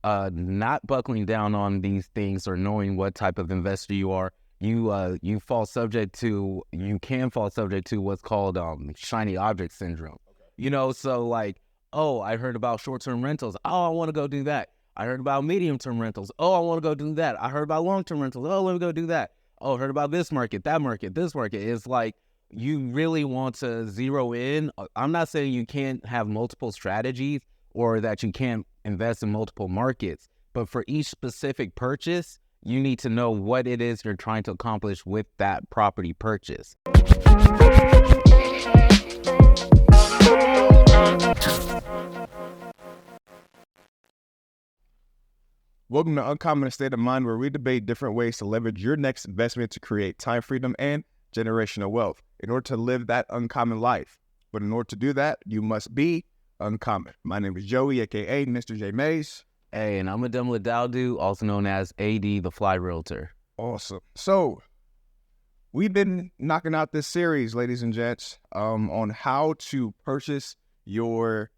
not buckling down on these things or knowing what type of investor you are, you can fall subject to what's called shiny object syndrome. So like, oh, I heard about short-term rentals. Oh, I want to go do that. I heard about medium-term rentals. Oh, I want to go do that. I heard about long-term rentals. Oh, let me go do that. Oh, heard about this market, that market, this market. It's like you really want to zero in. I'm not saying you can't have multiple strategies or that you can't invest in multiple markets, but for each specific purchase, you need to know what it is you're trying to accomplish with that property purchase. Welcome to Uncommon State of Mind, where we debate different ways to leverage your next investment to create time freedom and generational wealth in order to live that uncommon life. But in order to do that, you must be uncommon. My name is Joey, aka Mr. J. Mace. Hey, and I'm Ademla Dowdu, also known as AD, the Fly Realtor. Awesome. So we've been knocking out this series, ladies and gents, on how to purchase your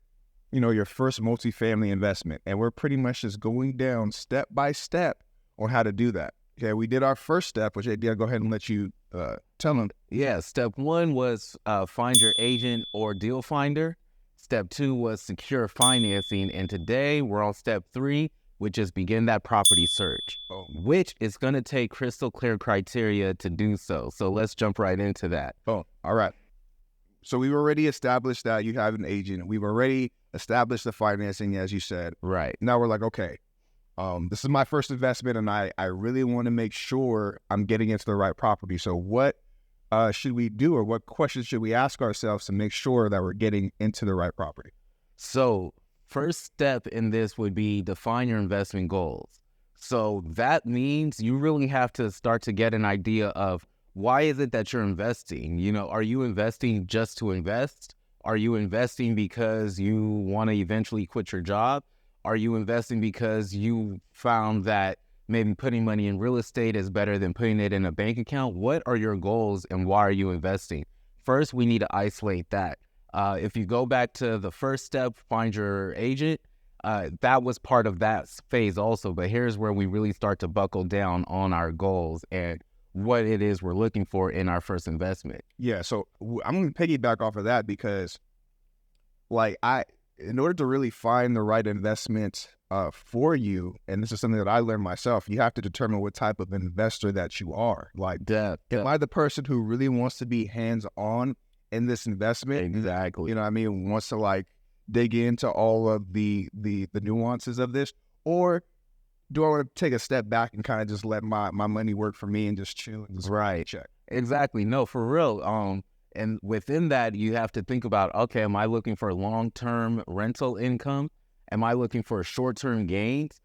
first multifamily investment. And we're pretty much just going down step by step on how to do that. Okay, we did our first step, which AD, I'll go ahead and let you tell them. Yeah, step one was find your agent or deal finder. Step two was secure financing. And today we're on step three, which is begin that property search, which is going to take crystal clear criteria to do so. So let's jump right into that. Oh, all right. So we've already established that you have an agent. We've already established the financing, as you said. Right. Now we're like, okay, this is my first investment, and I really want to make sure I'm getting into the right property. So what should we do, or what questions should we ask ourselves to make sure that we're getting into the right property? So first step in this would be define your investment goals. So that means you really have to start to get an idea of why is it that you're investing? Are you investing just to invest? Are you investing because you want to eventually quit your job? Are you investing because you found that maybe putting money in real estate is better than putting it in a bank account? What are your goals and why are you investing? First, we need to isolate that. If you go back to the first step, find your agent, that was part of that phase also. But here's where we really start to buckle down on our goals and what it is we're looking for in our first investment. Yeah, so I'm going to piggyback off of that because, in order to really find the right investment for you, and this is something that I learned myself, you have to determine what type of investor that you are. Am I the person who really wants to be hands-on in this investment? Exactly. Wants to dig into all of the nuances of this, or do I want to take a step back and kind of just let my money work for me and just chill and just check? Exactly. No, for real. And within that, you have to think about, okay, am I looking for long-term rental income? Am I looking for short-term gains?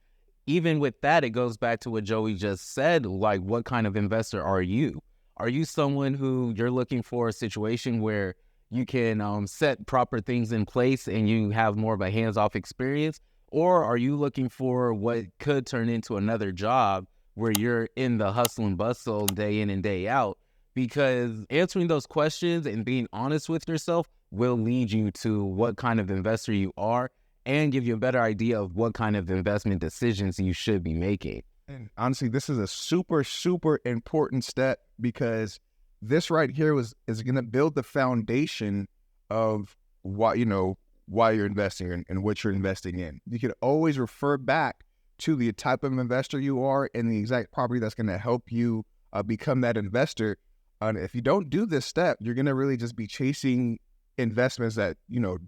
Even with that, it goes back to what Joey just said, like what kind of investor are you? Are you someone who you're looking for a situation where you can set proper things in place and you have more of a hands-off experience? Or are you looking for what could turn into another job where you're in the hustle and bustle day in and day out? Because answering those questions and being honest with yourself will lead you to what kind of investor you are and give you a better idea of what kind of investment decisions you should be making. And honestly, this is a super, super important step because this right here is going to build the foundation of why you're investing and what you're investing in. You can always refer back to the type of investor you are and the exact property that's going to help you become that investor. And if you don't do this step, you're going to really just be chasing investments that,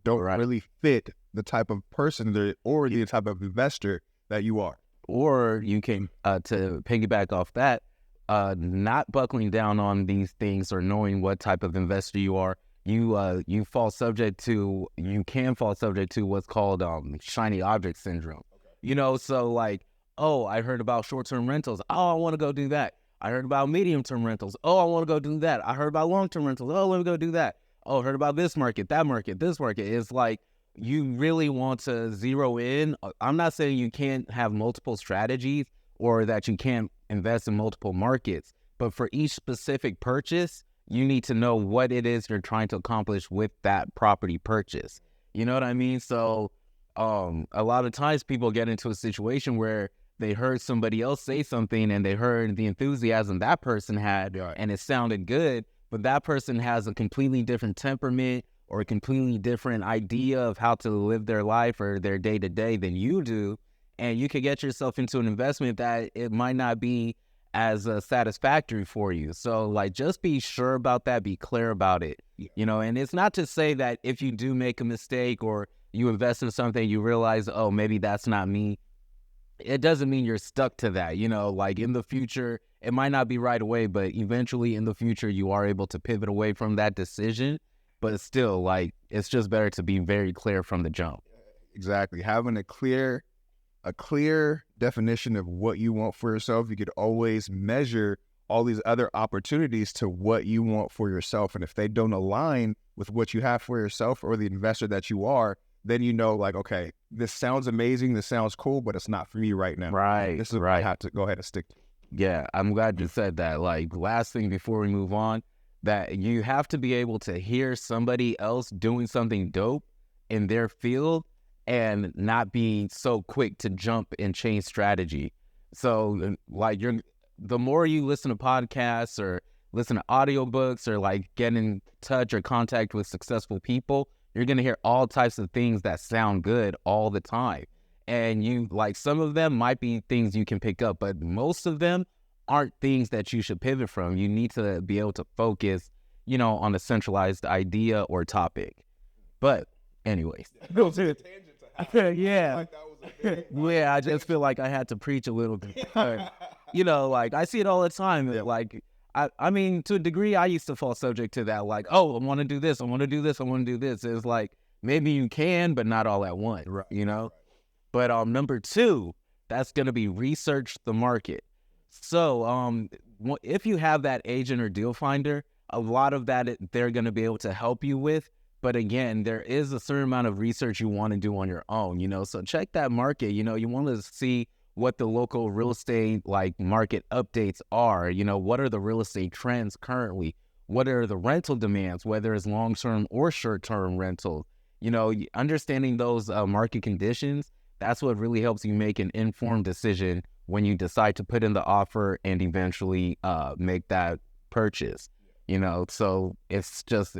don't really fit the type of person or the type of investor that you are. Or you can, to piggyback off that, not buckling down on these things or knowing what type of investor you are, you can fall subject to what's called shiny object syndrome. So like, oh, I heard about short-term rentals. Oh, I want to go do that. I heard about medium-term rentals. Oh, I want to go do that. I heard about long-term rentals. Oh, let me go do that. Oh, heard about this market, that market, this market. It's like you really want to zero in. I'm not saying you can't have multiple strategies or that you can't invest in multiple markets, but for each specific purchase, you need to know what it is you're trying to accomplish with that property purchase. You know what I mean? So A lot of times people get into a situation where they heard somebody else say something and they heard the enthusiasm that person had and it sounded good, but that person has a completely different temperament or a completely different idea of how to live their life or their day to day than you do. And you could get yourself into an investment that it might not be as satisfactory for you. So like, just be sure about that, be clear about it, and it's not to say that if you do make a mistake or you invest in something, you realize, oh, maybe that's not me. It doesn't mean you're stuck to that, like in the future, it might not be right away, but eventually in the future, you are able to pivot away from that decision. But still, like, it's just better to be very clear from the jump. Exactly. Having a clear definition of what you want for yourself, you could always measure all these other opportunities to what you want for yourself. And if they don't align with what you have for yourself or the investor that you are, then like, okay, this sounds amazing, this sounds cool, but it's not for me right now. Right. This is what I have to go ahead and stick to. Yeah, I'm glad you said that. Like, last thing before we move on, that you have to be able to hear somebody else doing something dope in their field and not be so quick to jump and change strategy. So like, the more you listen to podcasts or listen to audiobooks or like get in touch or contact with successful people, you're going to hear all types of things that sound good all the time. And some of them might be things you can pick up, but most of them aren't things that you should pivot from. You need to be able to focus, on a centralized idea or topic. But anyways. Yeah. Yeah, I just feel like I had to preach a little bit. Like, I see it all the time. Yeah. Like, I mean, to a degree, I used to fall subject to that. Like, oh, I want to do this. I want to do this. I want to do this. It's like, maybe you can, but not all at once, right. But number 2, that's going to be research the market. So if you have that agent or deal finder, a lot of that they're going to be able to help you with. But again, there is a certain amount of research you want to do on your own, so check that market. You want to see what the local real estate market updates are. What are the real estate trends currently? What are the rental demands, whether it's long-term or short-term rentals? Understanding those market conditions, that's what really helps you make an informed decision when you decide to put in the offer and eventually make that purchase. So it's just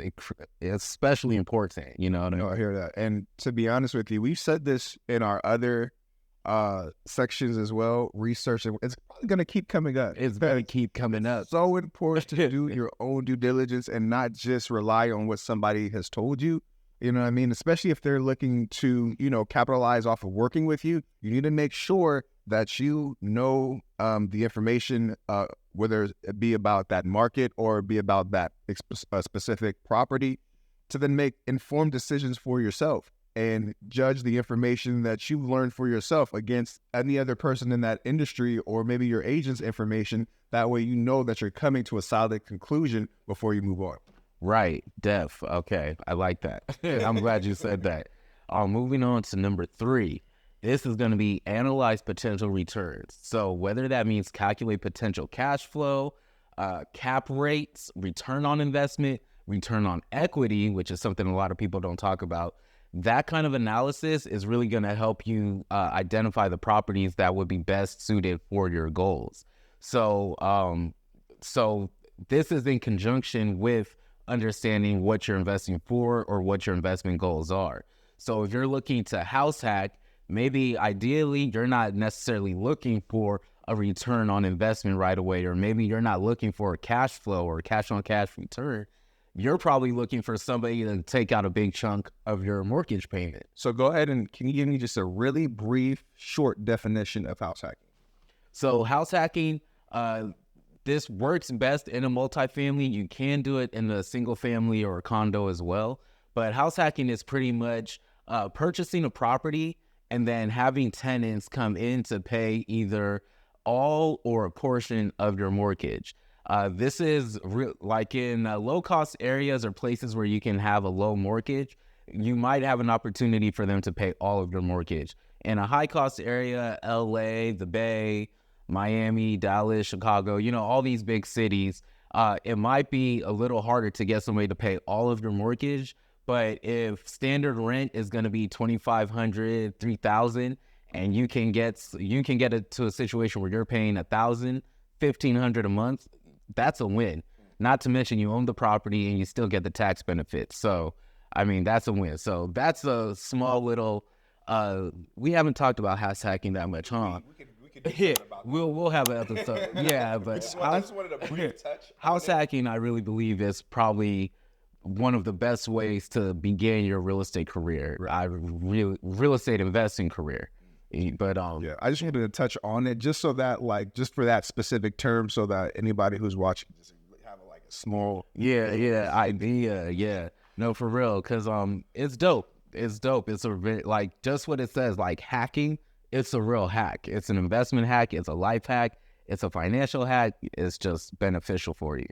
especially important, No, I hear that. And to be honest with you, we've said this in our other sections as well. Research, it's probably going to keep coming up. It's going to keep coming up. So important to do your own due diligence and not just rely on what somebody has told you. You know what I mean? Especially if they're looking to, capitalize off of working with you. You need to make sure that you know the information, whether it be about that market or be about that specific property, to then make informed decisions for yourself and judge the information that you've learned for yourself against any other person in that industry or maybe your agent's information. That way you know that you're coming to a solid conclusion before you move on. Right. Okay. I like that. I'm glad you said that. Moving on to number 3. This is going to be analyze potential returns. So whether that means calculate potential cash flow, cap rates, return on investment, return on equity, which is something a lot of people don't talk about, that kind of analysis is really going to help you identify the properties that would be best suited for your goals. So this is in conjunction with understanding what you're investing for or what your investment goals are. So if you're looking to house hack, maybe ideally you're not necessarily looking for a return on investment right away, or maybe you're not looking for a cash flow or cash on cash return. You're probably looking for somebody to take out a big chunk of your mortgage payment. So go ahead and can you give me just a really brief, short definition of house hacking? So house hacking, this works best in a multifamily. You can do it in a single family or a condo as well. But house hacking is pretty much purchasing a property and then having tenants come in to pay either all or a portion of your mortgage. This is like in low-cost areas or places where you can have a low mortgage, you might have an opportunity for them to pay all of your mortgage. In a high-cost area, LA, the Bay, Miami, Dallas, Chicago, all these big cities, it might be a little harder to get somebody to pay all of your mortgage, But if standard rent is going to be 2,500, 3,000, and you can get it to a situation where you're paying 1,000, 1,500 a month, that's a win. Not to mention you own the property and you still get the tax benefits. So, I mean, that's a win. So that's a small little. We haven't talked about house hacking that much, huh? We could do Yeah, something about that. we'll have an episode. Yeah, but I just wanted a brief touch. house hacking, I really believe, is probably one of the best ways to begin your real estate career. Real estate investing career. But Yeah, I just wanted to touch on it just so that, like, just for that specific term, so that anybody who's watching just have like a small idea. Yeah, no, for real, because it's dope. It's dope. It's like just what it says, like hacking. It's a real hack. It's an investment hack. It's a life hack. It's a financial hack. It's just beneficial for you.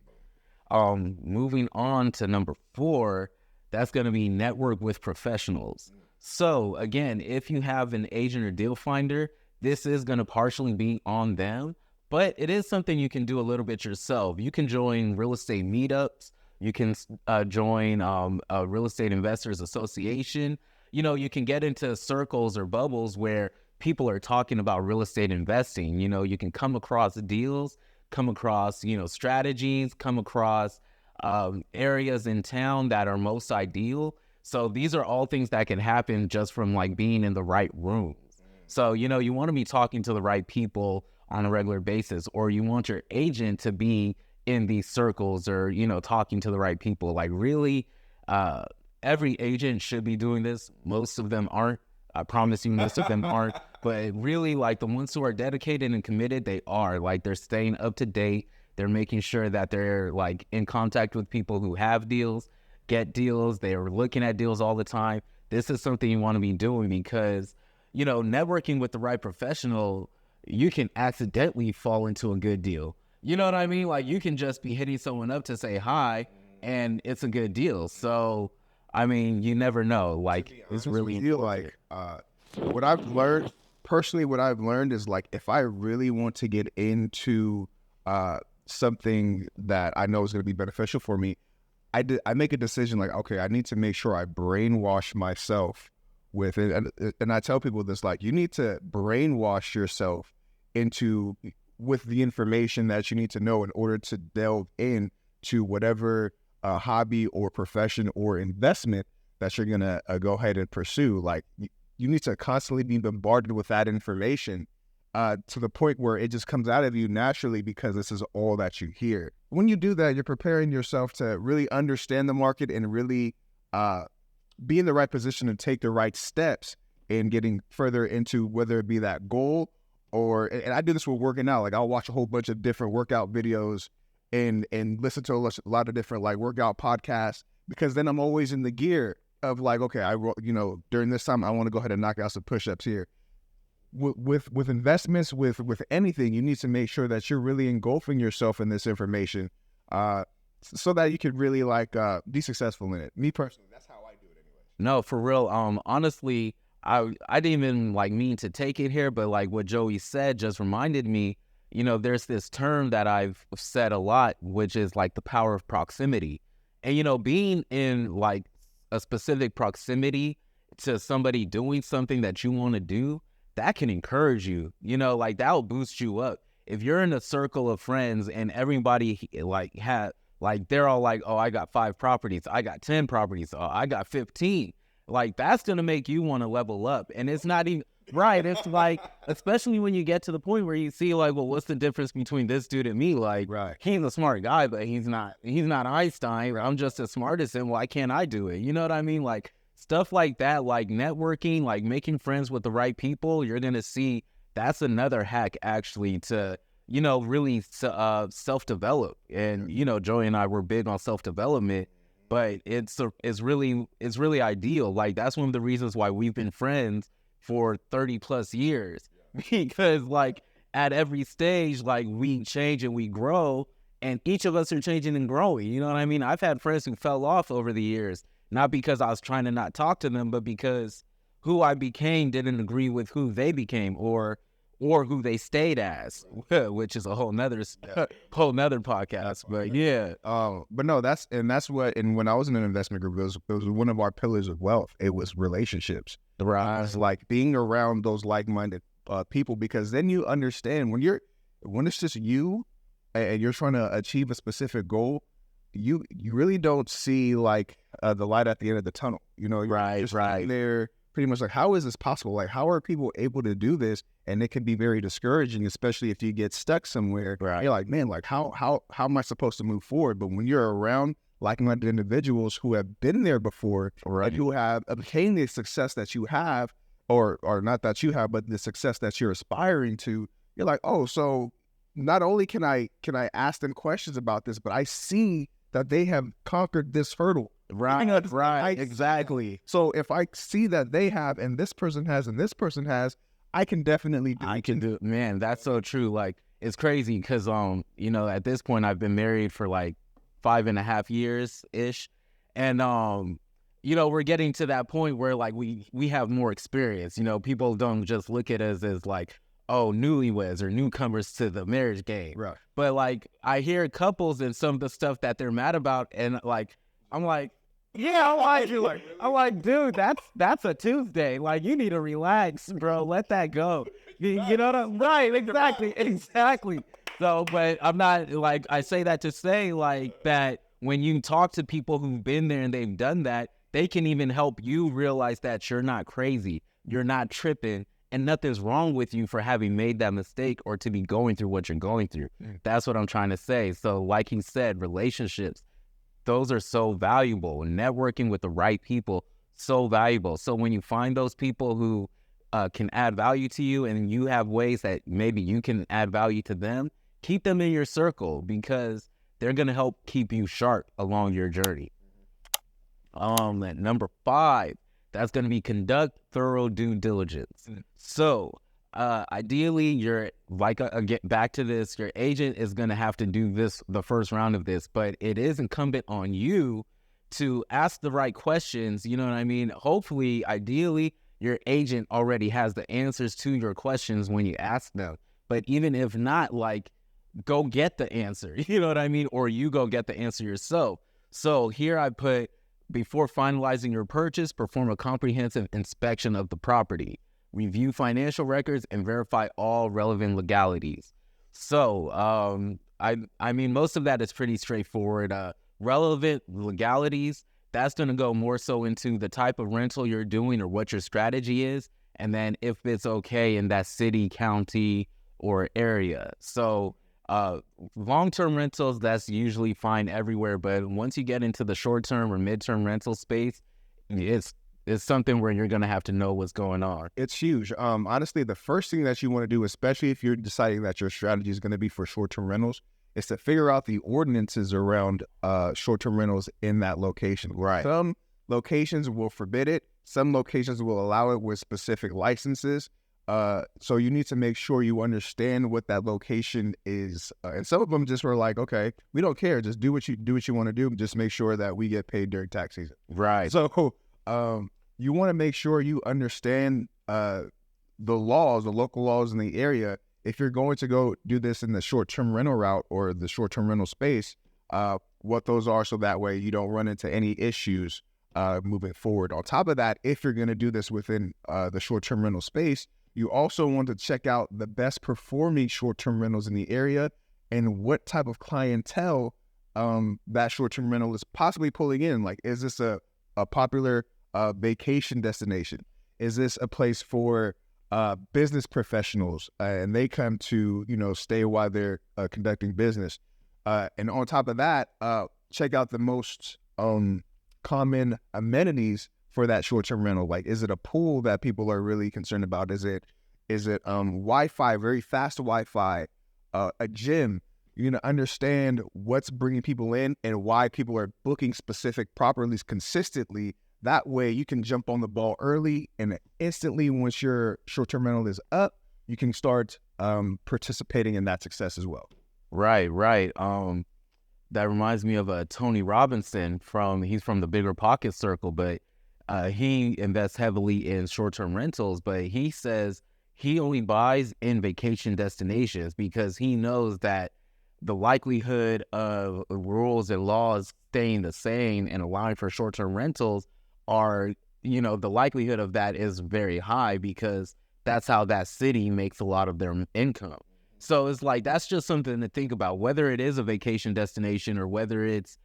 Moving on to number 4, that's going to be network with professionals. So again, if you have an agent or deal finder, this is going to partially be on them, but it is something you can do a little bit yourself. You can join real estate meetups. You can join a real estate investors association. You know, you can get into circles or bubbles where people are talking about real estate investing. You know, you can come across deals, come across, strategies, come across areas in town that are most ideal. So these are all things that can happen just from like being in the right rooms. So, you want to be talking to the right people on a regular basis, or you want your agent to be in these circles or, talking to the right people. Like really, every agent should be doing this. Most of them aren't. I promise you, most of them aren't. But really, like the ones who are dedicated and committed, they are. Like they're staying up to date. They're making sure that they're like in contact with people who have deals, get deals. They're looking at deals all the time. This is something you want to be doing because, networking with the right professional, you can accidentally fall into a good deal. You know what I mean? Like you can just be hitting someone up to say hi and it's a good deal. So, I mean, you never know. Like it's really feel like what I've learned personally, what I've learned is like if I really want to get into something that I know is going to be beneficial for me, I make a decision like, okay, I need to make sure I brainwash myself with it. And I tell people this, like, you need to brainwash yourself with the information that you need to know in order to delve into whatever hobby or profession or investment that you're going to go ahead and pursue. Like, you need to constantly be bombarded with that information to the point where it just comes out of you naturally because this is all that you hear. When you do that, you're preparing yourself to really understand the market and really be in the right position to take the right steps in getting further into whether it be that goal and I do this with working out. Like I'll watch a whole bunch of different workout videos and listen to a lot of different like workout podcasts because then I'm always in the gear of like, okay, during this time I want to go ahead and knock out some push-ups here. With investments, with anything, you need to make sure that you're really engulfing yourself in this information so that you can really like be successful in it. Me personally, that's how I do it anyway. No, for real. Honestly, I didn't even like mean to take it here, but like what Joey said just reminded me, there's this term that I've said a lot, which is like the power of proximity. And, being in like a specific proximity to somebody doing something that you want to do, that can encourage you, like that'll boost you up. If you're in a circle of friends and everybody they're all like, oh, I got 5 properties. I got 10 properties. Oh, I got 15. Like that's going to make you want to level up. And it's not even right. It's like, especially when you get to the point where you see like, well, what's the difference between this dude and me? Like, right. He's a smart guy, but he's not Einstein. I'm just as smart as him. Why can't I do it? You know what I mean? Like stuff like that, like networking, like making friends with the right people. You're going to see that's another hack actually to, really self-develop. And, Joey and I were big on self-development. But it's really ideal. Like that's one of the reasons why we've been friends for 30 plus years, because like at every stage, like we change and we grow, and each of us are changing and growing. You know what I mean? I've had friends who fell off over the years, not because I was trying to not talk to them, but because who I became didn't agree with who they became, or or who they stayed as, which is a whole nother podcast. But yeah, but no, that's what. And when I was in an investment group, it was one of our pillars of wealth. It was relationships. right, It's like being around those like-minded people, because then you understand when it's just you and you're trying to achieve a specific goal, you really don't see like the light at the end of the tunnel. You're just sitting there pretty much like, how is this possible? Like, how are people able to do this? And it can be very discouraging, especially if you get stuck somewhere. Right. You're like, man, like how am I supposed to move forward? But when you're around like-minded individuals who have been there before, and who have obtained the success that you have, or not that you have, but the success that you're aspiring to, you're like, oh, so not only can I ask them questions about this, but I see that they have conquered this hurdle. Right, exactly. So if I see that they have, and this person has, and this person has, I can definitely do it. I can do it. Man, that's so true. Like, it's crazy because, at this point, I've been married for like 5.5 years-ish. And, we're getting to that point where like we have more experience. People don't just look at us as like, oh, newlyweds or newcomers to the marriage game. Right. But like, I hear couples and some of the stuff that they're mad about, and like, I'm like, yeah, I'm like, dude, that's a Tuesday. Like, you need to relax, bro. Let that go. You know what I'm right? Exactly. So, but I'm not like, I say that to say like that when you talk to people who've been there and they've done that, they can even help you realize that you're not crazy, you're not tripping, and nothing's wrong with you for having made that mistake or to be going through what you're going through. That's what I'm trying to say. So like he said, relationships, those are so valuable. Networking with the right people, so valuable. So when you find those people who can add value to you, and you have ways that maybe you can add value to them, keep them in your circle, because they're going to help keep you sharp along your journey. At number 5, that's going to be conduct thorough due diligence. So, ideally, get back to this, your agent is going to have to do this, the first round of this, but it is incumbent on you to ask the right questions. You know what I mean? Hopefully, ideally, your agent already has the answers to your questions when you ask them. But even if not, like, go get the answer. You know what I mean? Or you go get the answer yourself. So here I put, before finalizing your purchase, perform a comprehensive inspection of the property. Review financial records and verify all relevant legalities. So, I mean, most of that is pretty straightforward. Relevant legalities, that's going to go more so into the type of rental you're doing or what your strategy is, and then if it's okay in that city, county, or area. So, long-term rentals, that's usually fine everywhere, but once you get into the short-term or mid-term rental space, it's something where you're going to have to know what's going on. It's huge. Honestly, the first thing that you want to do, especially if you're deciding that your strategy is going to be for short-term rentals, is to figure out the ordinances around short-term rentals in that location. Right. Some locations will forbid it. Some locations will allow it with specific licenses. So you need to make sure you understand what that location is. And some of them just were like, okay, we don't care. Just do what you want to do. Just make sure that we get paid during tax season. Right. So you want to make sure you understand the laws, the local laws in the area. If you're going to go do this in the short-term rental route or the short-term rental space, what those are, so that way you don't run into any issues moving forward. On top of that, if you're going to do this within the short-term rental space, you also want to check out the best performing short-term rentals in the area and what type of clientele that short-term rental is possibly pulling in. Like, is this a popular vacation destination? Is this a place for business professionals and they come to, stay while they're conducting business? And on top of that, check out the most common amenities for that short-term rental. Like, is it a pool that people are really concerned about? Is it Wi-Fi, very fast Wi-Fi, a gym? You're going to understand what's bringing people in and why people are booking specific properties consistently. That way you can jump on the ball early, and instantly once your short-term rental is up, you can start participating in that success as well. Right. That reminds me of Tony Robinson he's from the Bigger Pocket Circle, but he invests heavily in short-term rentals, but he says he only buys in vacation destinations because he knows that the likelihood of rules and laws staying the same and allowing for short-term rentals are, the likelihood of that is very high because that's how that city makes a lot of their income. So it's like, that's just something to think about, whether it is a vacation destination or whether it's,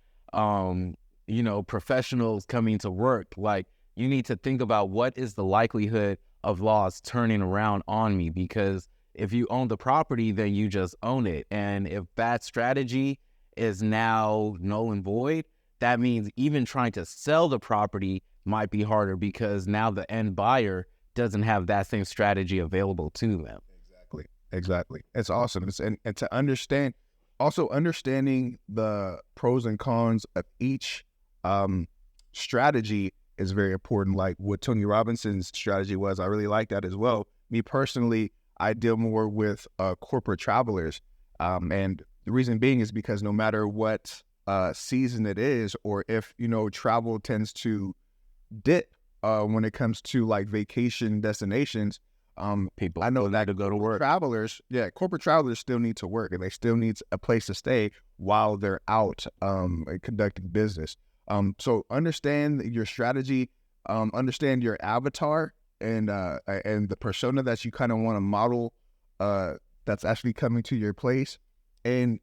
professionals coming to work. Like, you need to think about what is the likelihood of laws turning around on me, because if you own the property, then you just own it. And if that strategy is now null and void, that means even trying to sell the property might be harder because now the end buyer doesn't have that same strategy available to them. Exactly. It's awesome. And to understand, also understanding the pros and cons of each strategy is very important. Like what Tony Robinson's strategy was, I really like that as well. Me personally, I deal more with corporate travelers. And the reason being is because no matter what season it is, or if, travel tends to dip when it comes to like vacation destinations, People I know that to go to work. Corporate travelers still need to work and they still need a place to stay while they're out conducting business. So understand your strategy, understand your avatar and the persona that you kind of want to model that's actually coming to your place, and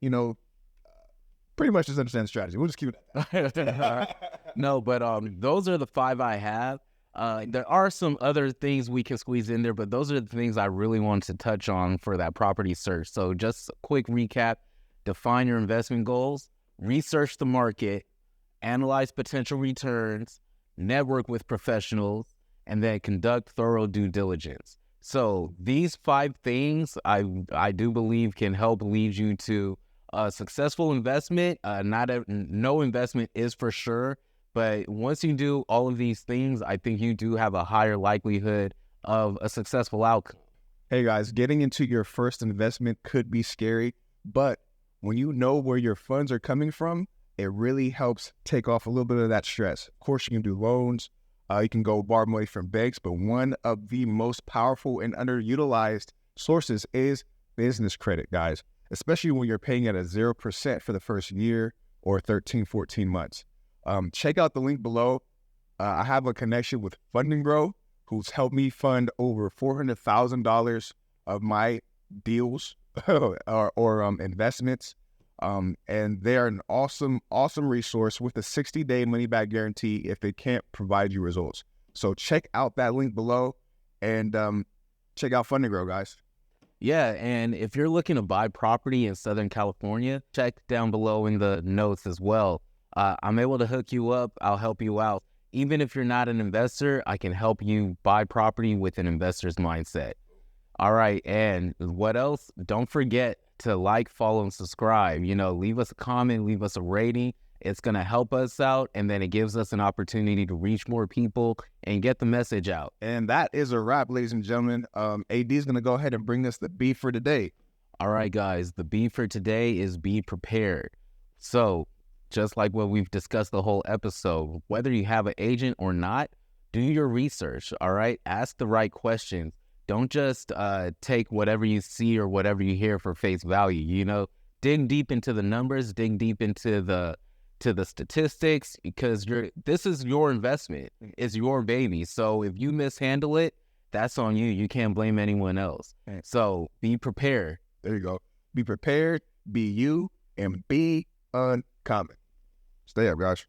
pretty much just understand the strategy. We'll just keep it at that. No, but those are the 5 I have. There are some other things we can squeeze in there, but those are the things I really wanted to touch on for that property search. So just a quick recap: define your investment goals, research the market, analyze potential returns, network with professionals, and then conduct thorough due diligence. So these 5 things I do believe can help lead you to a successful investment. No investment is for sure, but once you do all of these things, I think you do have a higher likelihood of a successful outcome. Hey guys, getting into your first investment could be scary, but when you know where your funds are coming from, it really helps take off a little bit of that stress. Of course, you can do loans, you can go borrow money from banks, but one of the most powerful and underutilized sources is business credit, guys, especially when you're paying at a 0% for the first year or 13, 14 months. Check out the link below. I have a connection with Fund and Grow, who's helped me fund over $400,000 of my deals or investments. And they're an awesome resource with a 60-day money-back guarantee if they can't provide you results. So check out that link below and check out Fund and Grow, guys. Yeah, and if you're looking to buy property in Southern California, check down below in the notes as well. I'm able to hook you up. I'll help you out. Even if you're not an investor, I can help you buy property with an investor's mindset. All right, and what else? Don't forget to like, follow, and subscribe. Leave us a comment, leave us a rating. It's going to help us out, and then it gives us an opportunity to reach more people and get the message out. And that is a wrap, ladies and gentlemen. AD is going to go ahead and bring us the B for today. All right, guys, the B for today is be prepared. So, just like what we've discussed the whole episode, whether you have an agent or not, do your research, all right? Ask the right questions. Don't just take whatever you see or whatever you hear for face value, Dig deep into the numbers, dig deep into the statistics, because this is your investment. It's your baby. So if you mishandle it, that's on you. You can't blame anyone else. So be prepared. There you go. Be prepared, be you, and be uncommon. Stay up, guys.